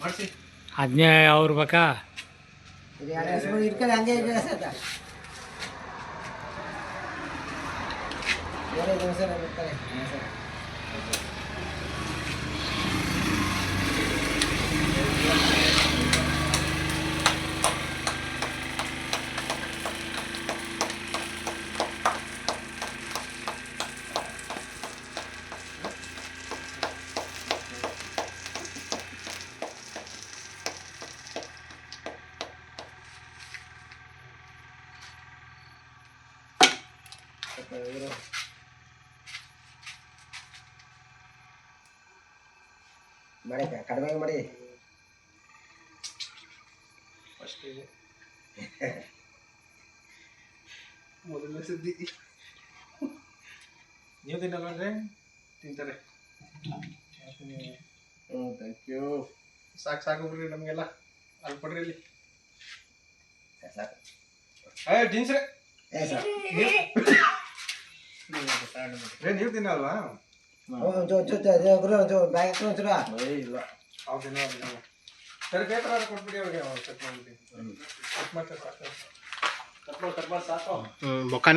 ಮಾಡಿಸಿ ಅದನ್ನೇ ಅವ್ರು ಬೇಕಾ ಇದು ಎರಡು ಹೆಸರು ಇಟ್ಕೊಂಡು ಹಂಗೆ ಸತ್ತ ಬೇರೆ ದಿವಸ ಇರ್ತಾರೆ ಮಾಡಿ ಕಡಿಮೆ ಮಾಡಿ ಫಸ್ಟಿಗೆ ಮೊದಲನೇ ಸುದ್ದಿ ನೀವು ತಿನ್ನಲ್ವನ್ರಿ ತಿಂತಾರೆ ಥ್ಯಾಂಕ್ ಯು ಸಾಕು ಸಾಕು ಬಿಡ್ರಿ ನಮಗೆಲ್ಲ ಅಲ್ಲಿ ಕೊಡ್ರಿ ಇಲ್ಲಿ ಸಾಕು ಜೀನ್ಸ್ ರೀ ಸರ್ ನೀವು ತಿನ್ನಲ್ವಾ ಬ್ಯಾಗ್ ಇಲ್ಲ ಅವ್ರು ತಿನ್ನೋಲ್ಲ ಸರಿ ಪೇಪರ್ ಕೊಟ್ಬಿಡಿ ಅವ್ರಿಗೆ ಕಟ್ ಮಾಡಿಬಿಟ್ಟು ಕಟ್ ಮಾಡ್ತಾರೆ ಸಾಕು ಕಟ್ ಮಾಡಿ ಸಾಕು ಮುಖ